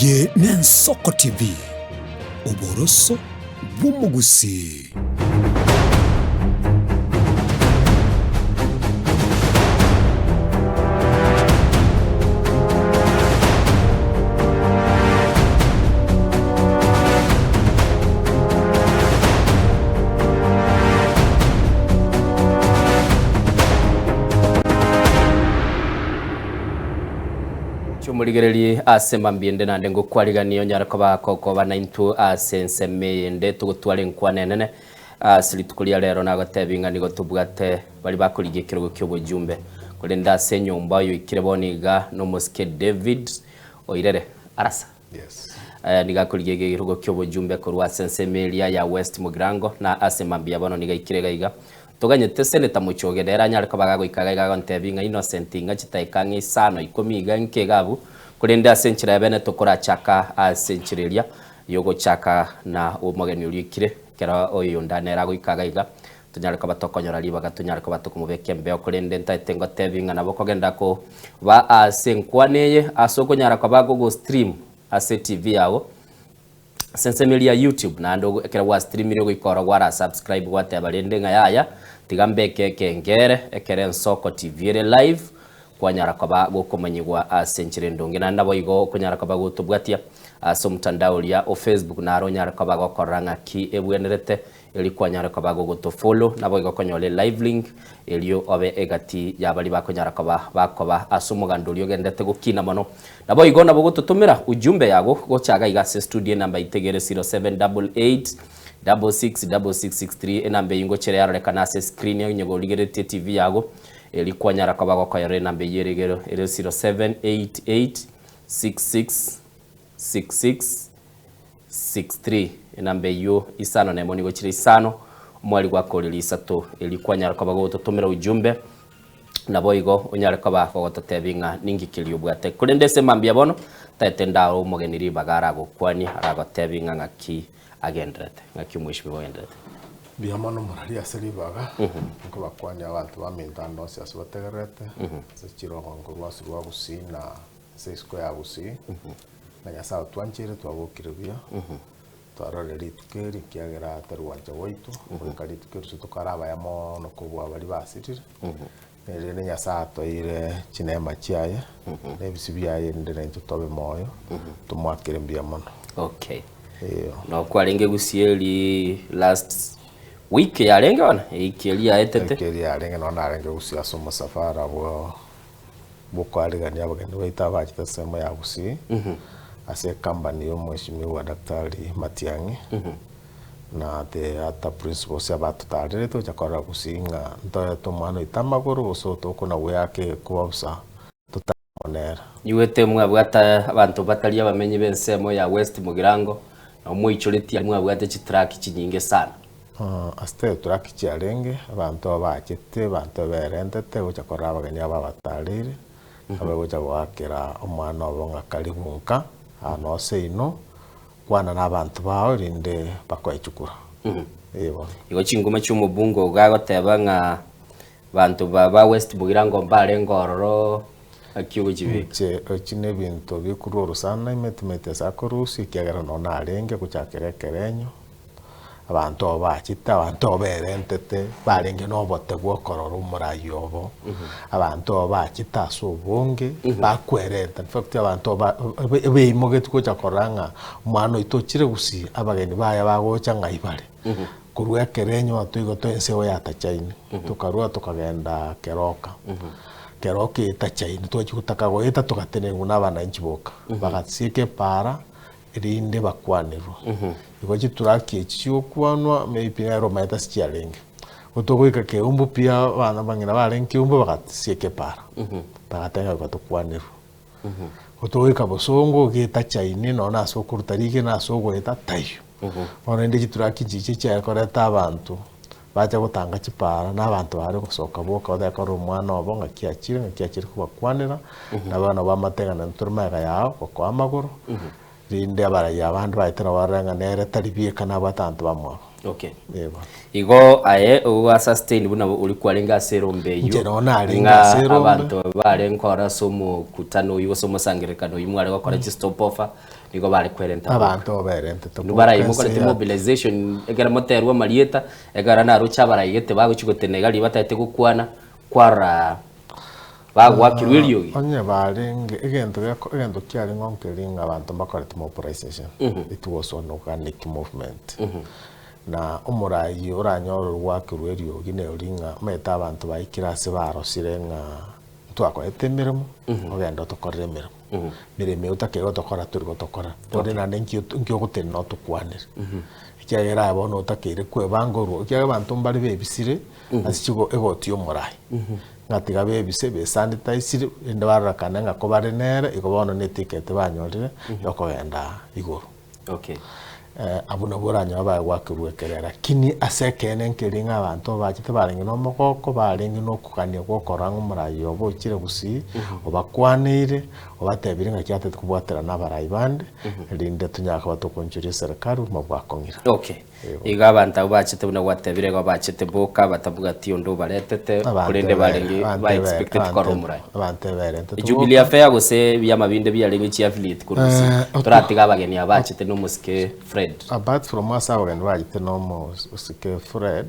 Ye Nensoko TV, Oboroso Bumugusi. Murigereri asema mbiende nande ngukwarigania nyarako bakoko banaintu asensemeyende tugutware nkwanenene silitukulia rero nagotebi ngo tubwate bali bakurigiye kirugo cy'ubujumbe kuri ndase nyumba yo ikireboniga no Muske David oirere arasa yes nigakurigiye kirugo cy'ubujumbe kuri asensemelia ya West Mugirango na asema mbia bono niga ikirega tuganyete seneta mucyogerera nyarako bagagoikaga ntebi Innocent ngachitaikanga isano ikomiga nkegabu kurenda senchira yabene tokora chaka asenchirelia yogo chaka na umugeni urikire kera oyo ndanera goikaga tunyarako batokonyora libaga tunyarako batukumubeke mbeo kurende ntaitengo tevinga nabo kogenda ko ba asenkwaneye asoko nyarako bago stream ase TV yawo sensemelia YouTube na ndo kera wa stream ire goikora gwara subscribe gwate balende ngayaya tigambeke kengere ekere Nsoko TV ire live kwanyarako bagokomanyigwa asenchire ndonge na ndabo igo kunyarako bagotubwatia aso mtandao ya Facebook na aronyarako bagokoranga ki ebwenerete eli kwanyarako bagogotofollow nabo igo konyole live link elio obe egati yabali bakonyarako bakoba aso mugandulio gendete gukina mono nabo igo nabo gotutumira ujumbe yago gochaga igase studio number itegere 0788 666663 enambe ingo chere yarolekana ase screen yo nyego ligerete TV yago elikuwa nyarako bagoko yore nambe yeregero 0788666663 enambe yo isano na moni gochire isano mwali gwako lisato elikuwa nyarako bagoto tumira ujumbe nabo igo onyarako bagoto tebinga ningi kilio bwate kurendese mambia bono tatenda umugeniri bagara gokwani arago tebinga ngaki agendrete ngaki mwishwe bogendrete biamano murari aseribaga ngo bakwanya abantu bamintano se asobategerete se chirongo ngurwa surwa gusina se isko ya gusi na nyasa twanjire twabukiribia twarareri tukeri kiagera tarwanja waitu ngari tukiru tukaraba ya mono kubwa bali basirire nere nyasa toire chinema chiaye nebisibiaye ndere ntobe moyo tumwakire biamano okay no kwalenge gusieli last week ya lenge wana ikilia etete ikilia lenge nona lenge gusia somo safara bo kwaligania bagende baita bachita sema ya gusi ase company yo mheshimiwa daktari Matiang'i na te ata principal sia batutare to chakora gusinga nto to mano itamagoro gosoto kuna weyake kubabusa tutamonera niwete mwabwata abantu batalia bamenye bensemo ya West Mugirango na muichoreti mwabwate chitrack chinyinge sana aste track chiarenge abantu bachete abantu berendete gochakora abageni ababatarire abagocha gwakira omwana obonga kalibunka ano seino kwana nabantu bawo rinde bakwaichukura ebo igo chinguma cy'umubungo gagoteba nga bantu baba West Mugirango mbale ngororo akiugo jibike chine bintu bikururu sana imetimete sakorusi kiagera nona arenge kuchakere kerenyo abantu bachita abantu berentete barenge no bote gwokorora umurayobo abantu bachita sobonge bakwerenta in fact abantu beimogetu kucha koranga mwana itochire gusi abageni baya bagocha ngaibare kurwa kerenyo atuigo twense oyata chaini tukarua tukagenda keroka keroka itachaini twachikutaka goita tugatenengu nabana inchiboka bagasieke para irinde bakwanirwa igo chituraki chicho kwanwa meipina Roma eta sialenge utogoika ke umbu pia bana bangina balenki umbu bagasieke para bagatenga batukwanirwa utogoika bosongo gita chaini nona sokurutarike na sogo eta tayo ona inde chituraki chiche cha koreta abantu bacha gutanga chipara n'abantu bari gusoka boka badakora umwana wabonga kiachire kubakwanira nabana bamategana nturmaga yao kwa amaguru rinde abara yabandi baitera waranga nere taribie kana batantu bamwa Okay. Yebo. Igo aye uwa sustain buna ulikuwa lenga serombe yu. Nje na alenga serombe. Abantu bale nkora somo kutano yugo somo sangirekano yimwe ale bakora stop offer nigo bale kwerenta. Abantu berente to. Nubara yimukora mobilization egara moterwa marieta egara na rucha barayete baguchigotenega libatete gukwana kwara bagwakirwiryogi. Onye balenge egento kyali ngonkelinga abantu bakora mobilization. It was an organic movement. Na umurayi uranyoro rwakirwiryogi ne ulinga meta abantu bayikirase barosire nga twakorete mirimo ogenda tokorera mirimo mirimo utakego tokora turi gotokora tore na nkyo gutena no tukwanira ikyagera abono utakire kwebangorwo ikyaga abantu mbali bebisire asikigo egoti umurayi ngatiga bebise be sanitize ende barakana nga kobare nere ikobono ne ticket banyorire yokogenda iguru. Okay. Abuna buranya bagwakirwekerera kini asekene nkelinga abantu bakite barenga no mokoko barenga no kukania gukora nk'umurayi obukire busi obakwanire obatebire nga cyate kubwatera n'abarayi bande rinde tunyaka batokonjuri serikali mu bwakongira. Okay. Iga abantu bakite buna gwatebire ngo bakite boka batavuga ati ondo baretete kurende barengi ba expected kora umurayi. Abantu berente. Jubilee affair gose byamabinde byarenga ci affiliate kurusi. Turatiga abageni abakite no musike Fred. Apart from us abageni bagite no musike Fred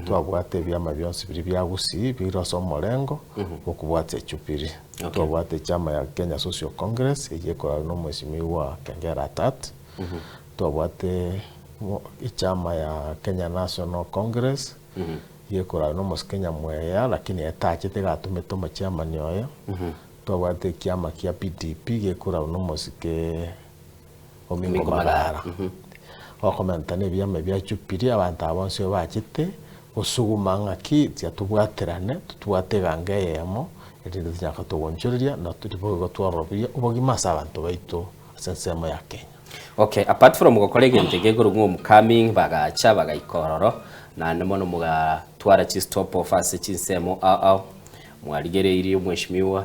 twabwate byama byonse biri byagusi biroso molengo okubwate chupiri. Twabwate chama ya Kenya Social Congress igekora no mweshimiwa Kengera Tat. Twabwate ichama ya Kenya National Congress yekora no muskenya mweya lakini etachite gatumete mu chama nyoyo twabwate kiama kia PDP yekora no musike Omingo Magara okomenta ne byama bya chupiri abantu abonse bakite osuguma ngaki tia tubwaterane tutwate gangeyemo edinde nyaka tubonjuriria na tulibo twarobia ubogima abantu baito sensemo ya Kenya. Okay, apart from gukorega integegoro ng'omcoming bagacha bagaikororo na nemono muga twara chi stop office chinsemo mwarigere iri mweshimiwa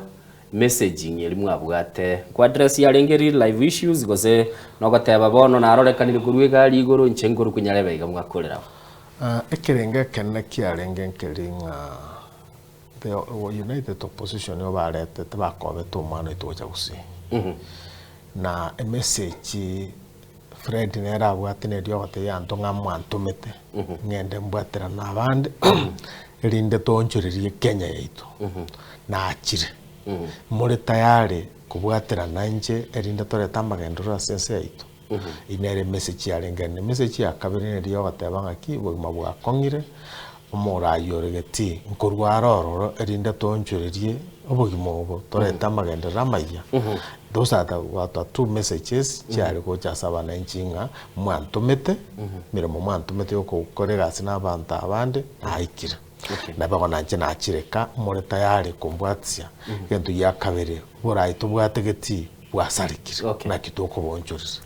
messaging yeli mwabwate kwa address ya lengeri live issues gose no gateba bono na arorekanire kuruwe gali igoro nchengoro kunyarebe iga mwakorera ekerenge kenne kiarenge nkelinga the United Opposition yo barete tabakobe to mwana itoja gusi na message Fred nera abwatine ryo gote yanto ngamwantumete ngende mbwatira nabande rinde tonchuririe Kenya yaitu na achire muri tayari kubwatira nanje erinde toreta magendura sense yaitu inere message yarengane message ya kabiri ryo gote bangaki bugima bwa kongire umurayo regeti nkorwaroro erinde tonchuririe obugima obo toreta magendura maya. Those are the two messages cyari ko cyasabana inshinga mwantumete mirimo mwantumete yo gukorera sina abantu abande nahikira nabako nanje nakireka muri tayari kumbwatsia gento yakabere burayi tubwategeti bwasarikira na kitoko bonjuriza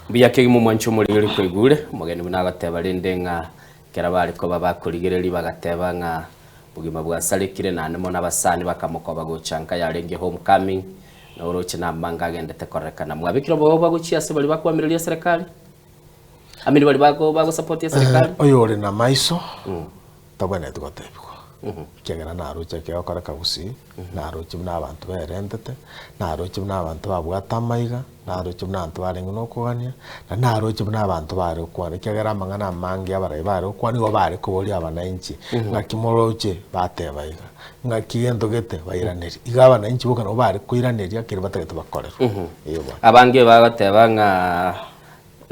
biyake mu mwancho muri uri kwigure mugeni bunagateba lindenga kera bari ko babakurigereri bagateba nga bugima bwasarikire nanemo nabasani bakamukoba gucanka yarenge homecoming na uroche na manga agenda tekorekana mwabikiro bo baguchia se bali bakwamiriria serikali amini bali bago support ya serikali oyo ore na maiso tabane tukotebiko kegera na aroche ke okora kagusi na aroche na abantu berentete na aroche na abantu babwata maiga na aroche na abantu barenga no kugania na aroche na abantu bare kware kegera mangana mangi abare bare kwani go bare kubori abananchi ngakimoroche batebaiga ngakigendo gete bairaneri igaba na inchi bukana bari kuiraneria kire batagete bakorera yebo abange bagateba nga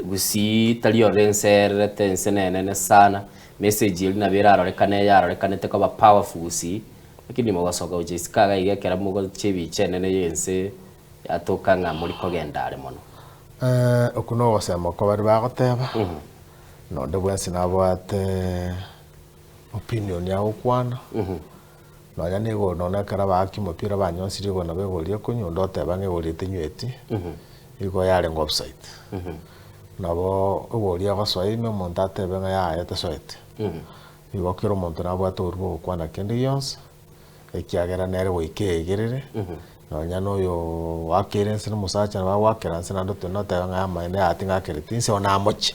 gusi taliyo renser tensenene sana message ili na bera arorekane yarorekane te ko ba powerful gusi lakini mo basoga ujisikaga igekera mugo chibi chenene yense atoka nga muri kogendare mono okuno wasema ko bari bagoteba no de bwensi nabwate opinion ya ukwana no ya nego no na kara baki mupira banyonsiri go na begolie kunyo ndote bange golite nyweti iko yale website nabo ogolia gaswai me montate benga ya ete soete igo kiro monto na bwa turbo kwana kendi yons ekiagera nere wikegerere no nyano yo wakerense no musacha ba wakeranse na ndoto no ta nga maene atinga keretinse ona mochi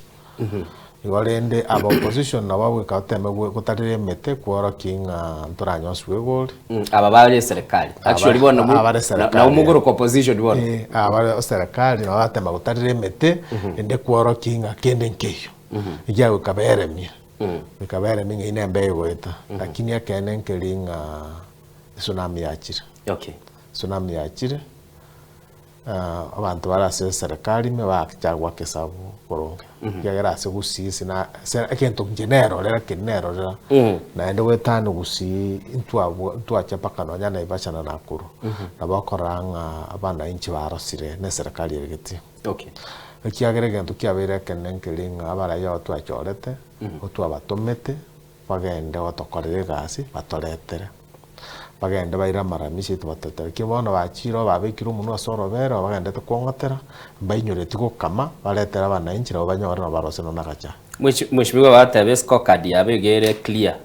igo rende aba opposition nabo gwikateme gutarire emete kworokia ng'a ntoranyoswe gori aba bari serikali actually bona na umuguru opposition bona aba serikali no atema gutarire emete ende kworokia ng'a kende nkeyo ijya gukaberemia bikaberemia ine mbe goita lakini akene nkelinga tsunami yachire tsunami yachire abantu barase serikali me bakachagwa kesabu koronga yagera se gusisi na ekento genero lera kenero lera na ende wetano gusi intwa chapaka no nyana ibachana nakuru na bakoranga abana inchi barosire ne serikali yegeti ekiagere gento kiabere kenenkelinga abara yo twachorete otwa batomete bagende otokorere gasi batoretere bagende baira maramishi tubatotere kibono bachiro babikira umuntu asorobera bagende tukwongotera bainyoreti gukama baretera abana inchira banyora barose no nagacha mwishimiwa batebe scorecard yabegere clear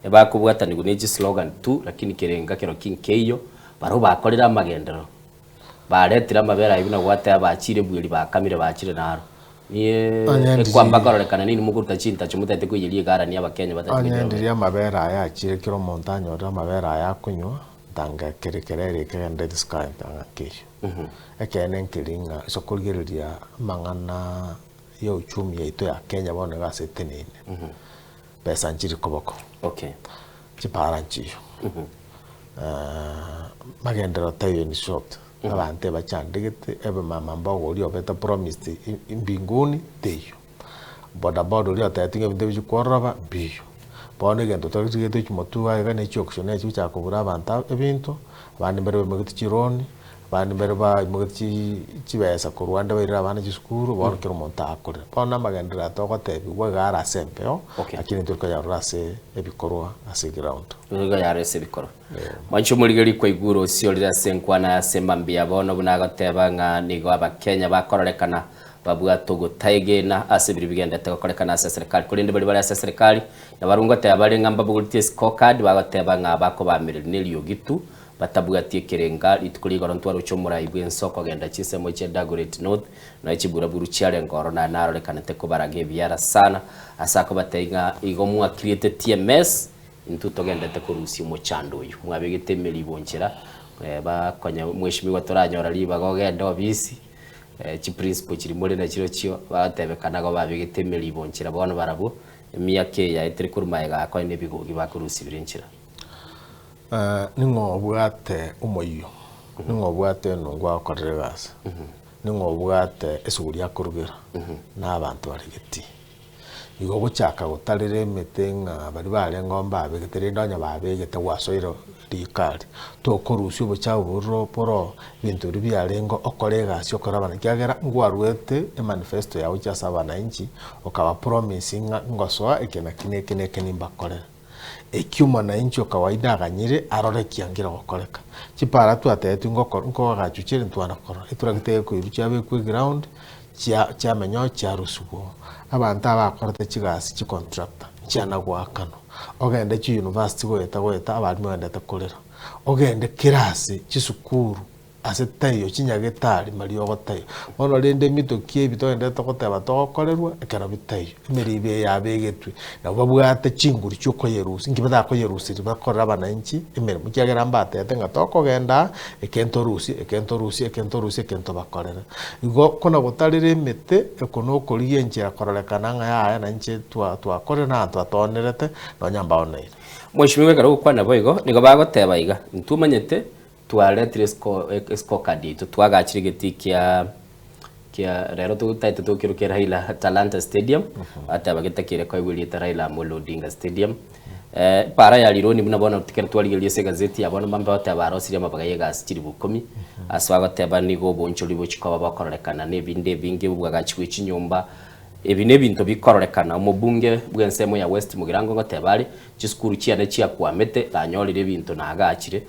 ebakubwata ni guneji slogan tu lakini kirenga kero kinkeyo baro bakorera amagendero baretira amabera ibina gwate abachire bwiri bakamire bachire naro niye kwamba karorekana nini mukuruta chinta chumutete kwiyirie gara ni abakenya batatu ndiria amabera ayachire kiro montanyo ora amabera ayakunywa tanga kerekerere kende discount tanga kesho ekene nkiringa isokurgereria mangana yo uchumi yaito ya Kenya bona gasetenene pesa njiri koboko chiparanchiyo magendero tayo ni short abante bachandegete ebe mama mbogo uri obeta promised imbinguni teyo boda boda uri atatinga binde bikoraba biyo bone gendo togite cyumutu aga ne cyokshone cyucha kubura abanta ebintu abandi mbere bemugiti kironi abandi mbere ba imugiti kibesa ku Rwanda bayira abana gisukuru borokero monta akore bona magendera togotebi gwegara sempeo akini turko ya rase ebikorwa ase ground nga yarese bikoro mancho muligeri kwa iguro sio lira senkwana semambia bono bunagoteba nga nigo abakenya bakororekana babwato gutaigena asibiri bigenda tekorekana ase serikali kurinde bali ase serikali nabarungote abarenga mbabugurite scorecard bagoteba nga bako bamiririyo gitu batabwatie kerenga litukuligoro ntwaro chomura ibwensoko genda chisemo che Dagoretti North na chibura buru chiare ngoro na narorekana tekobarage byara sana asako bateinga igomwa create TMS intuto genda tekorusi mu chando uyu mwabegete meli bonchera bakonya mweshimiwa toranyora liba gogenda obisi chi principal chiri muri na chiro chio batebekana go babegete meli bonchera bono barabo emiyake ya etrikurumaiga ko ne bigogi bakurusi birinchira ningo bwate umoyo ningo bwate nungwa korregas ningo bwate esuguri akurugera n'abantu barigeti igo guchaka gutarire metenga bari bare ngomba begetere ndonya babegete wasoiro rikari to korusi obucha burro poro bintu biarengo okorega sio korabana kyagera ngwarwete manifesto ya ucha sabana inchi okaba promising ngosoa ekena kineke nimbakorera ekiuma na inchi kawaida aganyire arore kiangira gokoreka chipara tu atetu ngo gachuchire ntwana koro ituragite ku irucha be ku ground chia menyo chia rusugo abantu abakorete chigasi chi contractor chiana gwakano ogende chi university goeta abantu bagenda kurera ogende kirasi chisukuru asetayo chinyagetari mario gotayo ono rende mitokie bitogende tokoteba tokorerwa ekara bitayo emeribe yabegetwe na babwate chinguri cyuko yerusi ngibada ko yerusi bakorera bana inchi emere mukyagera mbate atenga tokogenda ekento rusi bakorera igo kona gotarire mete ekono koriye nchira kororekana nga ya na inchi twa kore na twatonerete no nyamba oneire mwishimiwe karo kwana boigo nigo bagoteba iga ntumanyete tualetire scorecard twagachire giti kia rero tutaite tukirukira Raila Talanta Stadium ataba gitakire kwa igulita Raila Amolo Odinga Stadium para ya lironi muna bona tikere twaligelie se gazeti yabona mamba batabaro mabagaye gasitiri bukumi aswaga tabani go boncho libo chikaba bakororekana nebinde binge bwagachikwe chinyumba ebine bintu bikororekana umubunge bwensemo ya West Mugirango ngotebali chiskuru chiane chia kwamete tanyolire bintu nagachire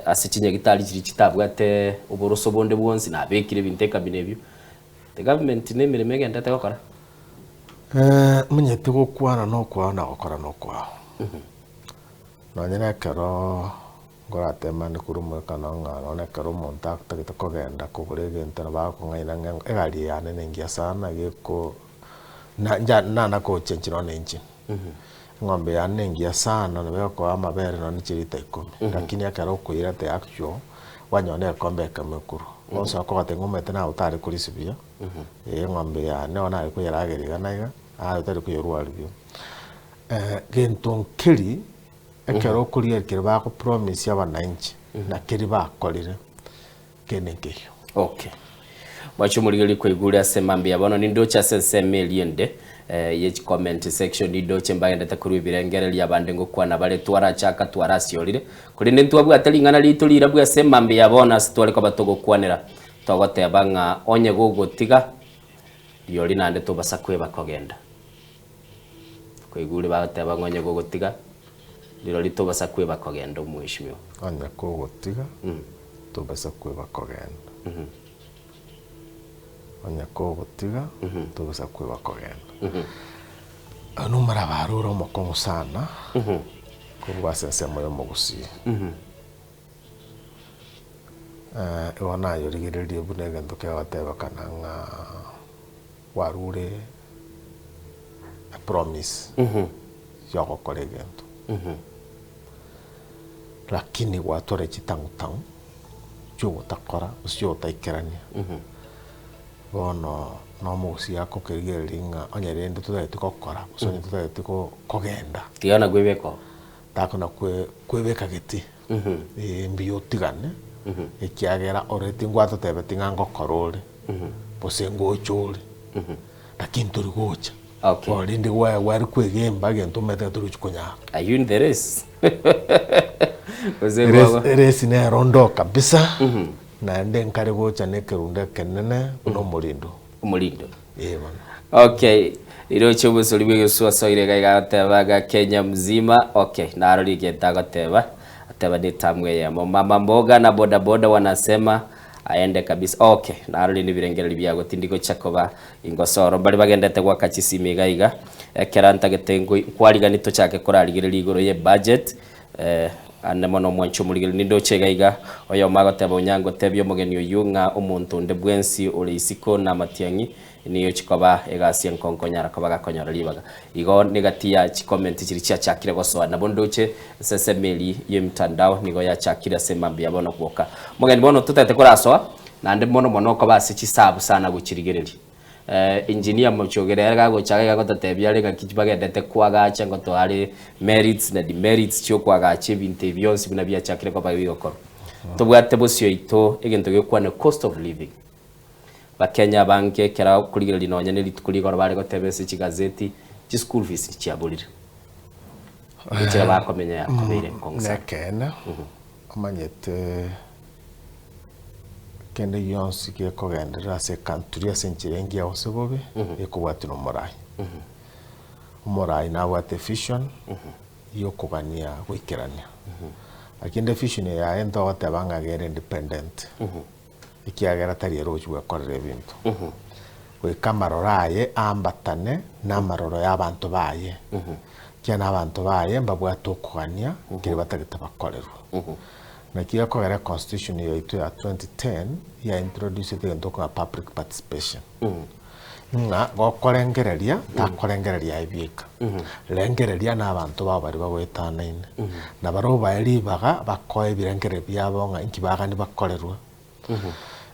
asikinye gitali kiri kitabwate uburuso bonde bwonsi nabekire binteka binebyo the government nemere megenda tekokora munyete gukwana no kwana gukora no kwa nanyene kero ngoratema ne kurumwe kananga none kero montak takita kogenda kuburege ntana ba ko ngaina egari yane nengia sana geko na ko chenchi no nenchi ng'ombe ya nengia sana na ko amabere no nichirita 10 lakini akaro kuira te actual wanyone kombe kamekuru oso ko atengumete na utari kurisibia ng'ombe ya ne ona ko yarageriga naiga utari kuyorwa ribio gento kiri akaro kuria kiri ba ko promise y'abananchi na kiri ba kolire kenekeyo. Okay. Mwacho muligeli kwa iguri asemambi abono ni ndocha sense milliende ye comment section ni ndoche mbagenda takuru birengere lya bande ngo kwana bale twara chaka twara siolire kuri nentu abwa talingana litulira bwa asemambi abona sitwale ko batogo kwanera togote banga onye gogotiga yoli nande to basakwe bakogenda kwa iguri bagate bangonye gogotiga liro lito basakwe bakogenda umwishimyo onye gogotiga to basakwe bakogenda Onyako gotiga tugusa kwe bakogenda anu marabarura omokongo sana kubwa sense moyo mogusi wana yorigiririe bunega ndoke wateba kananga warure a promise yoko kolegento lakini watore chitangu chuo takora usio taikerania bono no musi yako kerigelinga onyerende tutete kokora usonye tutete kogenda tiana gwebeko takona kwebeka giti mbio tigane ekiagera oreti ngwato tebe tingango korore bosengo chore lakini turi gocha okay orinde wari kwegemba gento mete turi chukonya are you in the race Resi ne rondo kabisa na ende nkare gocha ne kerunde kenene no murindo bana okay iro chobusuri bweguswa soire gaiga Kenya mzima okay narori getaga ateba ni tamwe ya mama mboga na boda boda wanasema aende kabisa okay narori ni birengera byago tindiko chakoba ingosoro bali bagendete gwa kachisimi gaiga keranta getengo kwariga nito chake korarigire igoro ye budget ane mono mwancho muligili nindo chegaiga oyo magoteba onyango tebyo mugeni oyunga omuntu nde bwensi uri isiko na matiangi niyo chikoba egasi enkonkonyara kabaga konyora libaga igo negatia chi comment chiri chakire gosoa na bondoche sesemeli ye mtandao nigo ya chakira semambi abono kuoka mugeni bono tutete kurasoa na nde mono ko basi chisabu sana guchirigereri engineer mochogerera gago chagaga gotatebya rega kibagendete kwagacha ngo to ari merits na demerits cyo kwagacha binte byonsi bina bya chakire kwa bayo yokoro tubwate bosyo ito egento gekwa na cost of living bakenya banke kera kurigera linonya ne litukurigora bare gotebese chigazeti chi school fees chiabolire ekera bakomenya yakomere kongsa nekena amanyete kende yonsi ke kogendera se kanturi asenchirengi aosegobe ekubwatino morai morai na wate vision yo kugania gwikerania akinde vision ya endo watabanga gere independent ikiagera tari eroju gwekorera ebintu gwikamarora ambatane n'amaroro y'abantu baye kiana abantu baye mbabwate okugania kiri batagita bakorerwa nakia kogera constitution yoitu ya 2010 ya introduce the public participation nga gokorengereria takorengereria ibika rengereria n'abantu babo bari bagwetanaine na baro bari baga bakoye birengere byabo nga inkibaga ni bakorerwa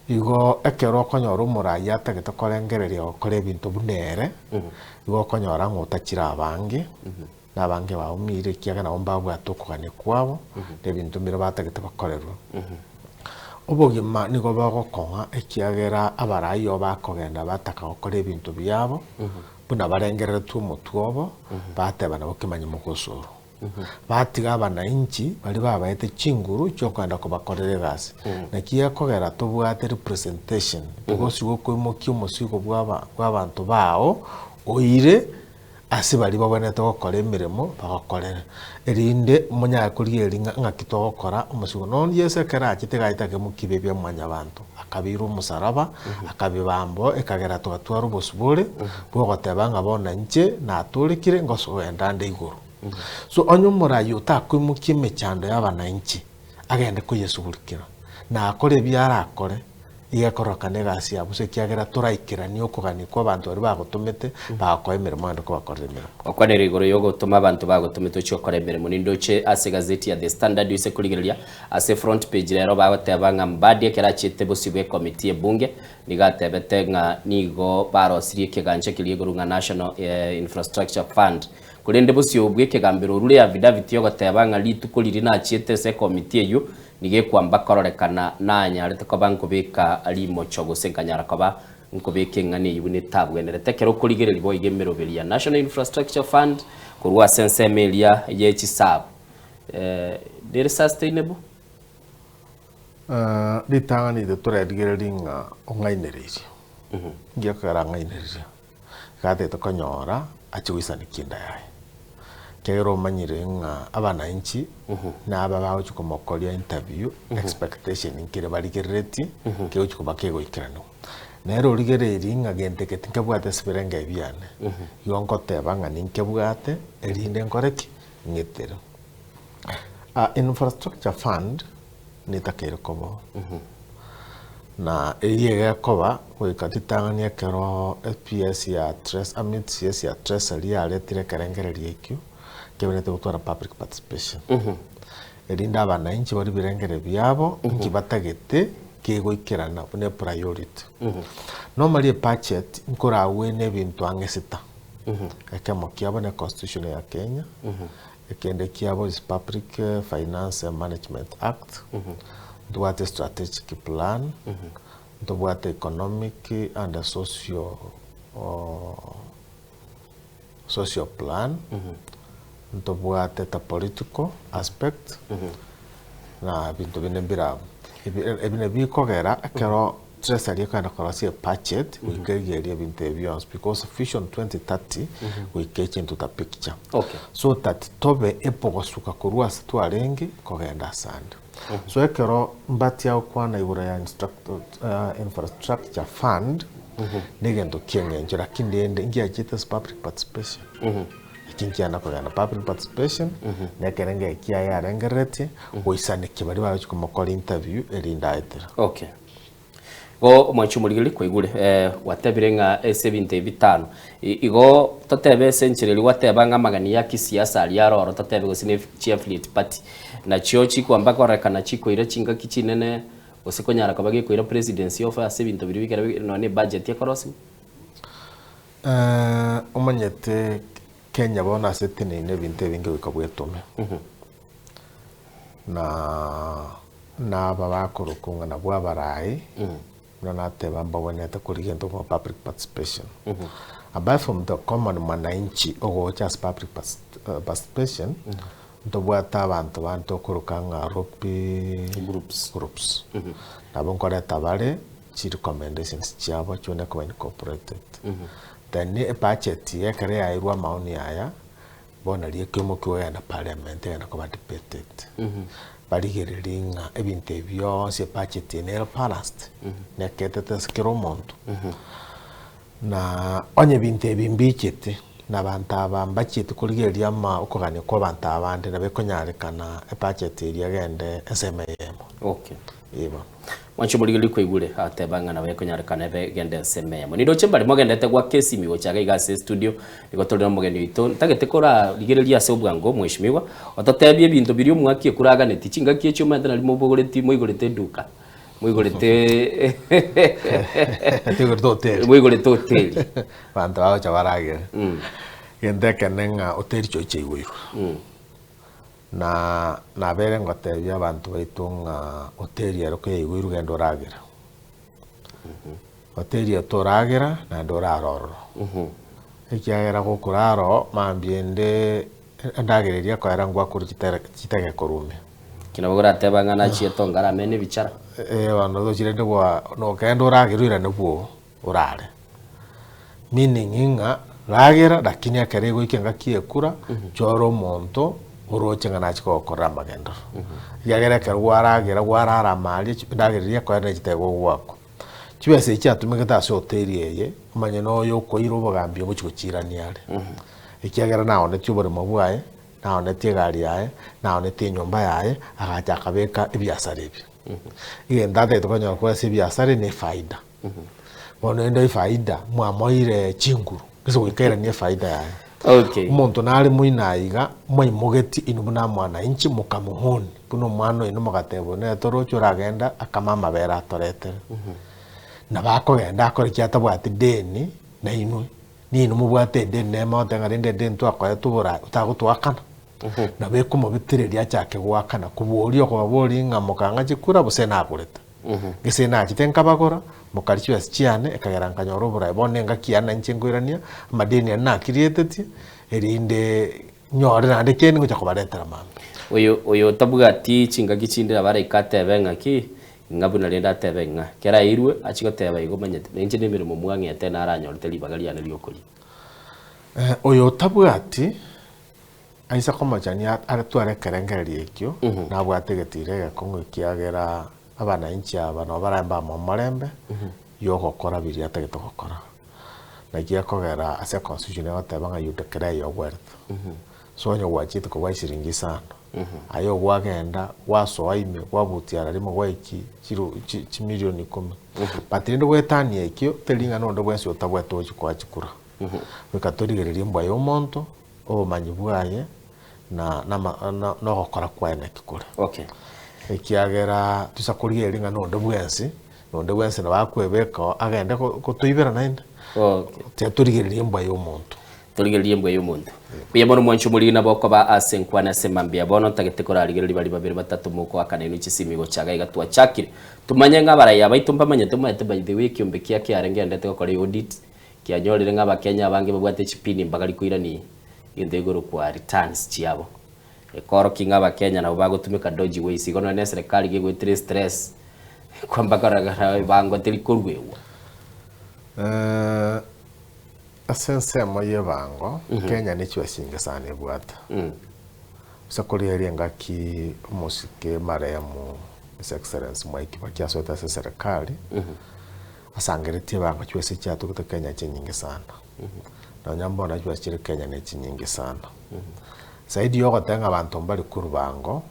igo ekero konyora umurai atagete korengereria okore ebintu bunere igo konyora ng'otachira abange n'abange baumire kiaga nabo mbabwate okogania kwabo ebintu mbere batagete bakorerwa obogima nigo bagokonga ekiagera abarai obo bakogenda bataka gokora ebintu byabo buna barengereretwe omotwobo bateba nabo kimanya mogosoro batiga abananchi bari babaete chinguru chokanda kubakorera egasi nakia kogera tobwate representation bogosi gokoimokia omosigo bw'abantu bao oire ase bari babonete gokora emiremo bagakorera erinde monyakorieri ng'aki togokora omosigo nondi yese ekera achete gaitake mokibe bia mwanya bantu akabira omusaraba akabibambo ekagera togatwara obosibore bwogoteba ng'a bona nche natũrĩkire ngosogenda nde igũrũ so onye omorai otakoimokia emechando y'abananchi agende koyesugurikira na akore ebiarakore igakorokana gasi yabo se kiagera turaikirania okogani kwa bantu bari bagotumete bakoe emeremo ande kobakorera emeremo okwanera igoro yo gutuma abantu bagotumete cyo kora emeremo nindoche ase gazeti ya The Standard ise kurigereria ase front page rero bagoteba nga mbadie kerachite busibwe committee ebunge nigatebete nga nigo barosirie kiganje kiliegurunga National Infrastructure Fund kulinde busiobwe kigambiro rule ya David yo goteba nga litukuliri na chiete se committee eyo nige kwamba kororekana nanya arete ko banko beka ali mochogo senkanyara koba nkobeke ngani yibune tabwe tekero kurigereri bo igemero belia National Infrastructure Fund kurwa sense melia yechi sab there sustainable litangani de turedigereri nga ongainereri ngia kara ngainereri kate to konyora achiwisani kinda yae kero manyire nga abana inchi na aba bawo chukomokolia interview expectation inkire baligereti kero chukobakego ikirano nero ligereri nga gente ketinka bwate siberenge ebiane yonko teba nga ninke bwate erinde nkoreki ngetero infrastructure fund nitakere kobo na eyega koba wikatitangania kero FPS ya tres amits ya tres ali aletire kerengereri ekyo kebonete gutwara public participation erinda abana inchi bari birengere byabo nkibatagete kegoikirana bune priority normally budget nkurawe nebintu angesita ekemo kiabo ne constitution ya Kenya ekende kiabo is Public Finance and Management Act duate strategic plan duate economic and social plan ntobuate ta political aspect na bintu binembira ebine bikogera kero treasury kana korasi budget we get bintu beyond because vision 2030 we get into the picture so that tobe epogosuka kurwa situarenge kogenda sand so ekero mbati ya kwana ibura ya infrastructure fund negendo kiengenje lakini ende ngia jitas public participation kinkiana kogana public participation nekerenge kia ya rengereti oisane kibari ba chukomokora interview erinda etera go mwachumuligili kwigule watebirenga ese binte bitano igo totebe century watebanga magani ya kisiasa aliaro totebe gosine chief party na chiochi kwamba korekana chiko ire chinga kichinene osikonyara kabage ko ire presidency of ase bintu biri bigera no ne budget ya korosi umanyete Kenya bona setine ine binte binge wikabwetume na baba korokunga na bwa barai na teba mbawoneta kurigento kwa public participation apart from the common mwananchi ogo just public participation ndobwata abantu kurukanga ropi groups nabo nkoreta bale chi recommendations cyabo cyone ko incorporated then a budget yekare yairwa maoni aya bona liekemo kyo ya na parliament na ko debated baligereringa ebintu byose budget ne past neketete skiromonto na onye bintu ebimbikete nabantu abambakite kurigeria ma okogane ko abantu abandi nabekonyarikana budget eri agende SMM iba wancho muligili kwigule atebanga nawe konyarikana begende SMM nido chembali mogendete gwa kesi miwo chaga igase studio igotolera mugeni wito ntagete kora ligereria se obwango mweshimiwa ototebye bintu biri umwakie kuraga neti chinga kiecho menda na limobogoreti moigorete duka moigorete moigorete hotel bantu bawo chabarage gende kenenga hotel choiche igwiru na bere ngotebya abantu baitunga hotel yero ke igwiru gendo ragera hotel yatoragera na doraroro ekyagera kokuraro mambiende ndagereria ko yarangwa kuri kitege korume kinabogora tebanga na chieto ngara mene bichara bano do chirende kwa no kendo ragirira nebuo urare meaning inga ragera lakini akarego ikenga kiekura choro monto uroche ngana chiko koramba gendo yagera karwaragera warara mali ndagereria ko yana kitego gwako chibese cyatumike taso hotel yeye manye no yo ko irobo gambye mu chikirani yale ikiagera nawo ne cyubore mabwaye nawo ne tigari yaye nawo ne tinyomba yaye agacha kabeka ibiasara ibi igenda tetukonyoka kwesa ebiasara ne faida bono ende faida mwamoire chinguru kise gwikairania faida yayo. Okay. Umuntu nari muinaiga mwaimugeti inu buna mwana inchi mukamuhuni buno mwana inu mugatebo ne torocho ragenda akamama bera atoretere na bakogenda akora kiatabwati deni na inu ni inu mubwate deni ne mote ngarinde deni twakoye tubura utagutwakana na bekumo bitireria cyake gwakana kuburio kwa bori nga mukanga chikura buse nagureta gise na kitenka bagora mukarichwa sichiane ekageranga nyorobura bone ngakiana nchingwirania madeni na created erinde nyore nande keni gucha kubaretera mama uyo tabuga ati chinga gichindira bare ikatebe ngaki ngabuna lenda tebe nga kera irwe achigoteba igomanyete nenje nemirimo mwangete na aranyorete libagariane lyokuri uyo tabuga ati aisa komachania aratware kerengeri ekyo nabwategetire gakongo kiagera abana inchi abana baramba mu marembe yoko kora biri ategete gukora nagiye kogera ase constitution yatabanga yudekera yo worth sonyo wachite ko waisiringi sana ayo wagenda waso aime wabutiara rimo waiki kiro milioni 10 batirindo gwetani ekyo telinga nondo bwensi otabweto kwa chikura bikatorigereria mbwa yo monto o manyibwaye na no gukora kwa ene kikure. Okay. Ekiagera tusakuriye ringa nondo bwensi na bakwebeka agenda kutuibera nainde. Okay. Teturigereria mbwa yo monto. Turigereria mbwa yo monto. Kuya bono mwanchu muri na boko ba asenkwana semambia bono tagete korarigereria bali babiri batatu muko akana inu chisimi go chaga igatwa chakire. Tumanye ngabara ya baitumba manye tumate by the way kiombe kia kiarenge ndete ko kori audit kianyorire ngaba Kenya bange babwate chipini mbagari kuirani indegoro kwa returns chiabo. Ekoro kingaba Kenya na bagotumika dodgy ways igono ne serikali gigwitire stress kwamba garagara bango telikorwewa. Asense moye bango Kenya ni chwasinga sana ebwata. Sakuriye ngaki musike maremu His Excellency Mwai Kibaki asota serikali. Asangerete bango chwese cyatu kuta Kenya chenyingi sana. Na nyambo na chwese Kenya ne chenyingi sana. Saidi yoko tenga abantu mbali kurubango.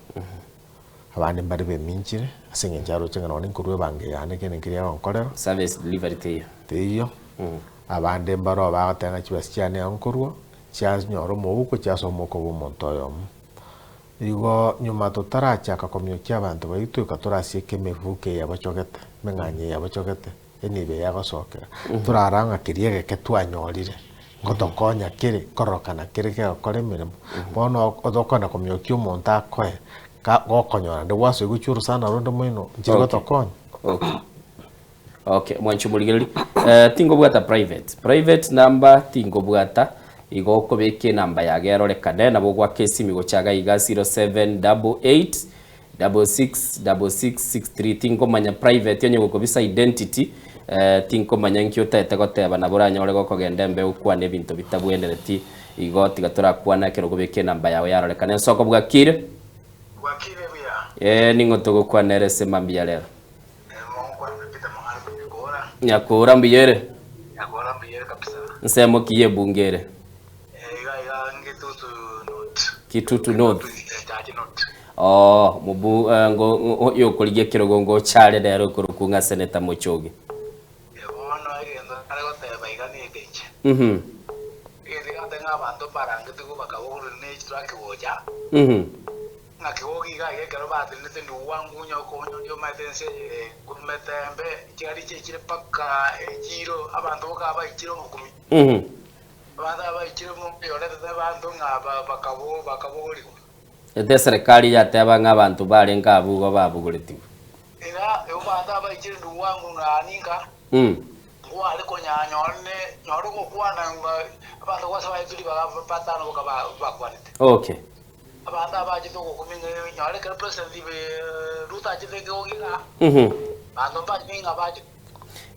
Abandi mbali beminjire asinge njaro chenga noni kuruwe bange yane kene kiriya onkorero Service delivery teyo. Abandi mbaro batenga chwese cyane onkorwa cyaz nyoro mubuko cyaso moko bumontoyo. Igo nyuma tutarachaka komyo cy'abantu bayitu katurasiye kemevuke yabachogete menganye yabachogete enibe yagosokera turaranga kiriye ketwanyorire ngotokonya kiri korokana kiri ke okore mirimo bono odokona komyo cy'umuntu akoye gokonyora ndi waso iguchuru sana rondo mwino njiro tokonya. Okay mwanchu muligeri tingo bwata private number tingo bwata igoko beke namba ya gerore kadena bogwa kesi migo chaga iga 0788 666663 tingo manya private yonye gukobisa identity tingo manya nkyo tete goteba na buranya ore goko gendembe ukwane bintu bitabwendereti igoti gatura kwana kero gobeke namba yawe yarore kadena soko bwakire buya ningo togo kwanere semambia lero nyakura mbiyere kabisa nsemo kiye bungere Kitutu North. Oh, mubu ngo yo kuliye kirogongo chale rero kurukunga seneta Muchoge. Yebono agenda ariko teba igani ekeche. Iri atenga abantu parange tuko bakaburu ne track woja. Ngakiwogi ga yekero bati nete nduwangu nyoko nyo matense kumetembe chigari chechire paka ejiro abantu bakaba ijiro mukumi. Bada ikiro mu yolete abantu ngaba bakaburi. Ete serikali yateba ng'abantu bali ngabugo babugulitiwe. Era bada ikiro nduwangu nganinga. Ngo aliko nyanyone nyoruko kwana abantu kwasaba ituli bakapatana bakwanite. Okay. Abantu abaje to kuminga nyore ka president be ruta chiteke ogira. Abantu baje ngabaje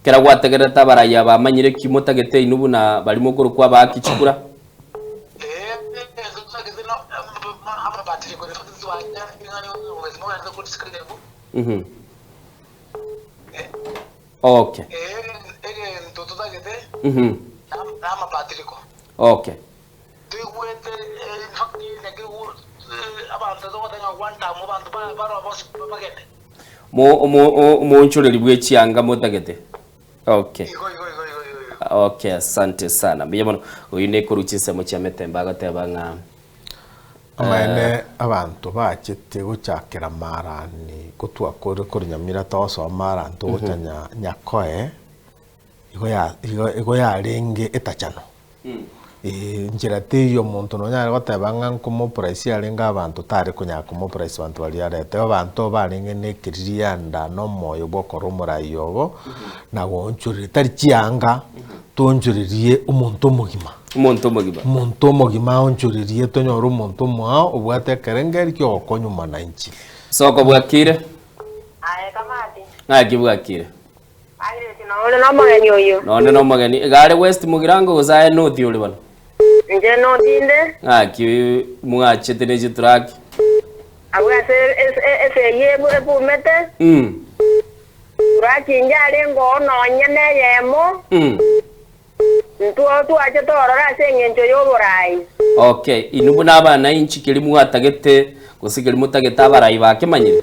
kera gwategereta baraya bamanyire kimotagete inubu na barimo guru kwa bakichukura okay okay mo nchureri bwechianga mutagete. Okay. Igo. Okay, asante sana. Biyamono uyine kuruchise mu Chiametemba gateba nga amene abantu bachite guchakira marani kutwa kuri nyamira toso marantu guchanya nyakoe igo ya renge etachano njira tiyo muntu no nyari goteba nga nkumo price arenga abantu tari kunya kumo price abantu bali arete abantu barenge nekiriria nda no moyo bokoro murayobo na wonchuri tari chianga tonjuririe umuntu mugima umuntu mugima onjuririe tonyora umuntu mwa ubwate kerengeri kyo konyuma na inchi soko bwakire Aye kamati. ngaki bwakire Aire sinaone no mageni oyo. none no mageni gare West Mugirango uzaye no thiuli bana Nje no tinde. ngaki mwachete ne track Abwa se ye bu mete. Urachinja lengo no nyene yemo. Ntu aje torora sengenjo yoborai. Okay, inubu nabana inchi kilimu atagete kusikili mutagete abarai bakemanyire.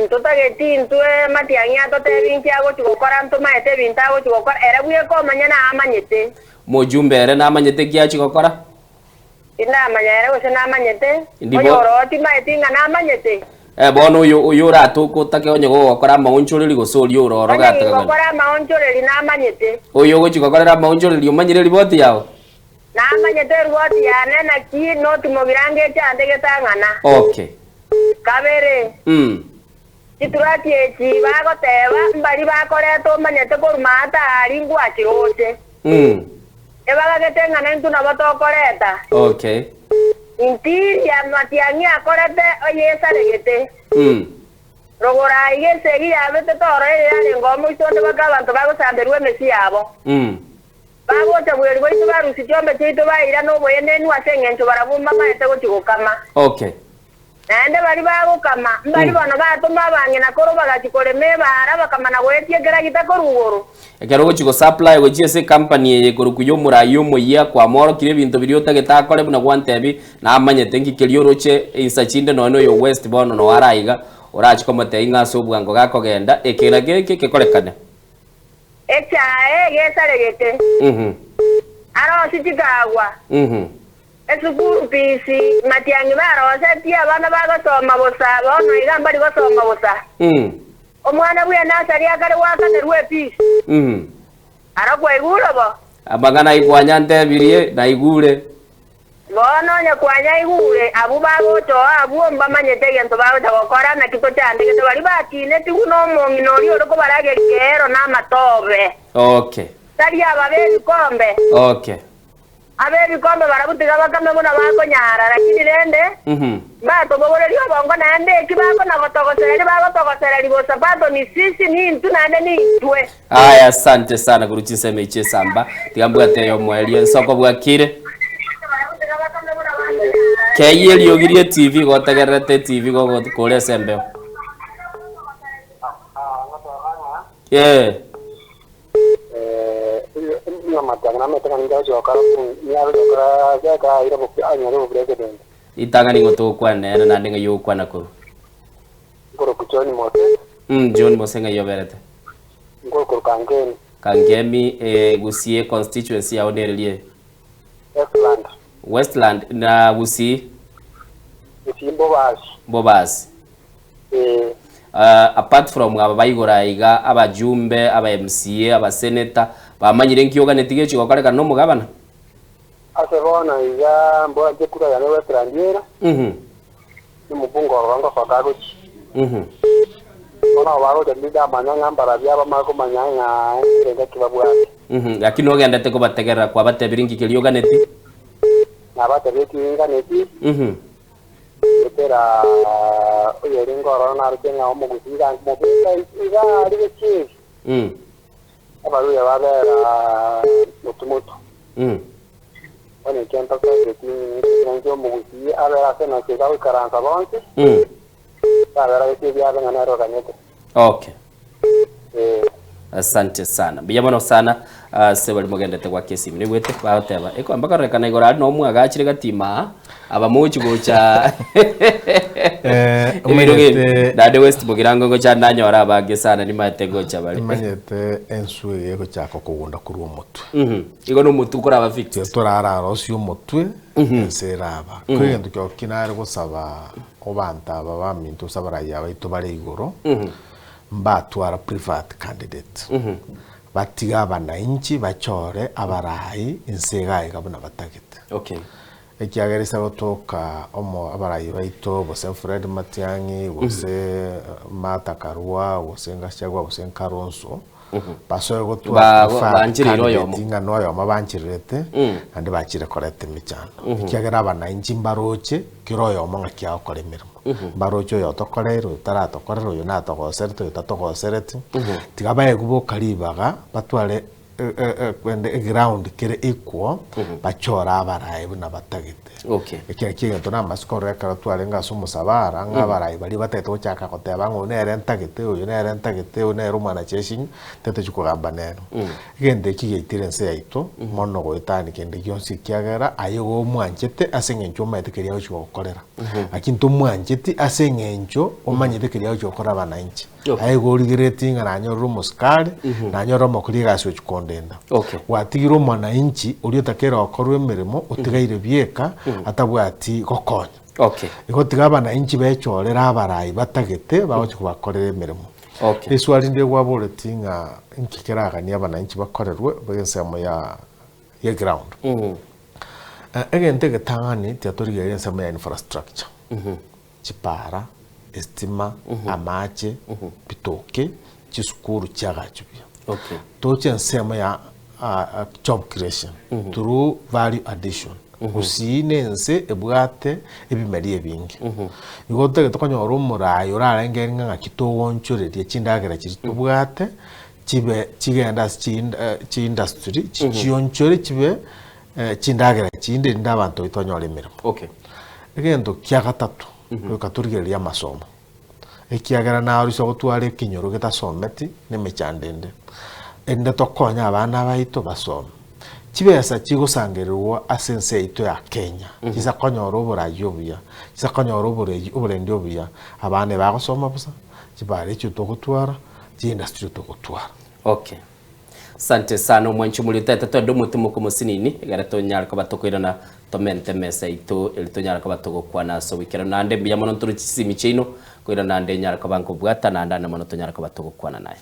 Ntutageti ntwe matianya totebinki ago chigokora ntumaete bintago chigokora era buye ko manyana amanyete. Mojumbe ere namanyete kiachi gokora? Ina amanyere gose namanyete. Ndibo. Oyoroti maete ngana amanyete. Bono uyu ratuko take onye gokora maunchuriri gosori uroro gataga. Gokora maunchuriri namanyete. Uyu gochigokora maunchuriri umanyire riboti yao. Namanyete riboti yane na ki no timogirange chande getangana. Okay. Kabere. Iturati echi bagoteba mbari bakoreto manyete korumata ari ngwachirose. Ebaga getengana ntu nabotokoreta. Okay. Inti ya matiangi akorete oyesa regete. Rogora igese gi abete toro ya ngomo isonde bakabantu bagosamberwe mesi yabo. Bagocha bweri bwitu barusi chombe chitu baira no boyene nwa sengencho barabumba maete gochigokama. Okay. Nande bari bagokama mbari bano batuma bange nakoro bagachikore mebara bakamana gwetie gera gitakorugoro. Ekero gochigo supply gochiese company ye korukuyo murayo moya kwa moro kire bintu biriota getakore buna gwantebi na amanyete ngikeliyo roche insachinde no yo West bono no araiga orachi komote inga sobwango gakogenda ekera geke kekorekane. Gesaregete. Aro sichikagwa. Esukuru pisi matiangi barose tia bana bagosoma bosa bono igamba ligosoma bosa. Omwana bwe nasari akare wakane rwe pisi. Aro kweguro bo. Abagana ikwanya ntebirie na igure. Bono nya kwanya igure abu bagocho abu omba manyete gento bagocha gokora na kito chande gento bali batine tiguno mongi no rio ko barage kero na matobe. Okay. Tari ababe kombe. Okay. Abe bikombe barabutiga bakame buna bakonyara lakini rende bato bobore lyo bongo nande kibako na gotogosera bagotogosera libosa bato ni sisi ni ntu nande ni twe. Aya asante sana kuruchise meche samba tigambu ateyo mweli soko bwakire kayeli yogirie TV gotegerete TV go kore sembe itanga ningo to kwa nene na ndinga yo kwa nakuru ngoro kuchoni mote John Mosenga yoberete ngoro kangemi gusie constituency ya onerelie Westland na gusie Bobas apart from aba bayigora iga abajumbe aba MCA aba senator bamanyire nkiyoga netige chikokoreka no mugabana asebona iga mbo je kura ya Westland yera ni mubungo wango fakagochi ona waro de lida manyanga mbara byaba mako manyanga irenga kibabwati lakini ogendete ko bategera kwa batebiringi kiliyoga neti na batebeti inga neti etera oyerengo rona arkenga omugusiga mobeka iga arigechi abaru ya babera mutumutu oni kenta kweti njo mugusi abera sena ke gawe karanza bonse abera ke bya bana ro kanete. Okay. Asante sana biyabano sana sebali mugendete kwa kesi mni wete bateba eko ambaka rekana igora no mu agachire gatima aba muchi gocha Imirugi dade West Mugirango ngo cyane nyora abage sana ni matego cyabari. Imanyete enswe yego cyako kugunda kuri uwo mutwe. Igo no mutu kuri aba victims. Turarara osi umutwe enseraba. Kwenda cyo kinare gusaba obanta baba mintu sabaraya baito bari igoro. Mbatwara private candidate. Batiga abananchi bachore abarayi insega igabona batagete. Okay. Ekiagerisa gotoka omo abarayi baito bose Fred Matiangi bose Mata Karua bose Ngashagwa bose Karonso. Basoye gotwa banjiriro yomo. Inga noyo mabanjirete andi bakire korete michano. Ekiagera abananchi mbaroche kiroyo monga kya okoremermo. Barocho yo tokorero taratokorero yo natogoserete tatogoserete tigabaye kubo kalibaga batwale kwende ground kere equal bachora abarayi buna batagite. Okay. Ekiye tona maskoro yakatwale ngaso musabara ngabarayi bali bateto cyaka koteba ngo nere ntagite uyo nere ntagite uyo nere umwana cheshin tete chukugamba nero. Gende kigitirense yaito mono goitani kende yonsi kyagera ayo mwanjete asengencho maitekeria cyo gukorera. Akintu mwanjete asengencho omanyetekeria cyo gukora abananchi. Ayo gorigiretinga nanyo muskari nanyo mokuriga cyo chikondenda. Okay. Watigiro mwananchi uri takera okorwe mirimo utigaire bieka atabwati gokonya. Okay. Iko tigabana inchi bechorera abarayi batagete bawoche kubakorera mirimo. Okay. Iswali ndi gwaboletinga inkikeraga ni abana inchi bakorerwe bagensemo ya ground. Egente getangani tiatoriga yensemo ya infrastructure. Chipara, estima, amache, pitoke, chisukuru cyagachubya. Okay. Toche nsemo ya job creation through value addition. Usine nse ebwate ebimeri ebingi. Igote getokonyora umurayi urarengenga ngakitowonchore die chindagera chitubwate chibe chigenda chi industry chionchore chibe chindagera chinde ndabantu itonyora emirimo. Okay. Egendo kya gatatu kukaturigeria masomo. Ekiagera na ariso gutware kinyoro getasometi nemechandende. Ende tokonya abana baito basome. Chibesa chigosangerwa asense ito ya Kenya. Kisa konyora oburayi obuya. Kisa konyora oburendi obuya. Abane bagosoma busa. Chibare cyo togutwara, chi industry togutwara. Okay. Sante sana mwanchu mulitete todo mutumu kumusinini garato nyarako batokwirana tomente mesa ito elito nyarako batogokwa naso wikera nande biya mono turu chisimi chino kwira nande nyarako banko bwata nanda na mono nyarako batogokwana naye.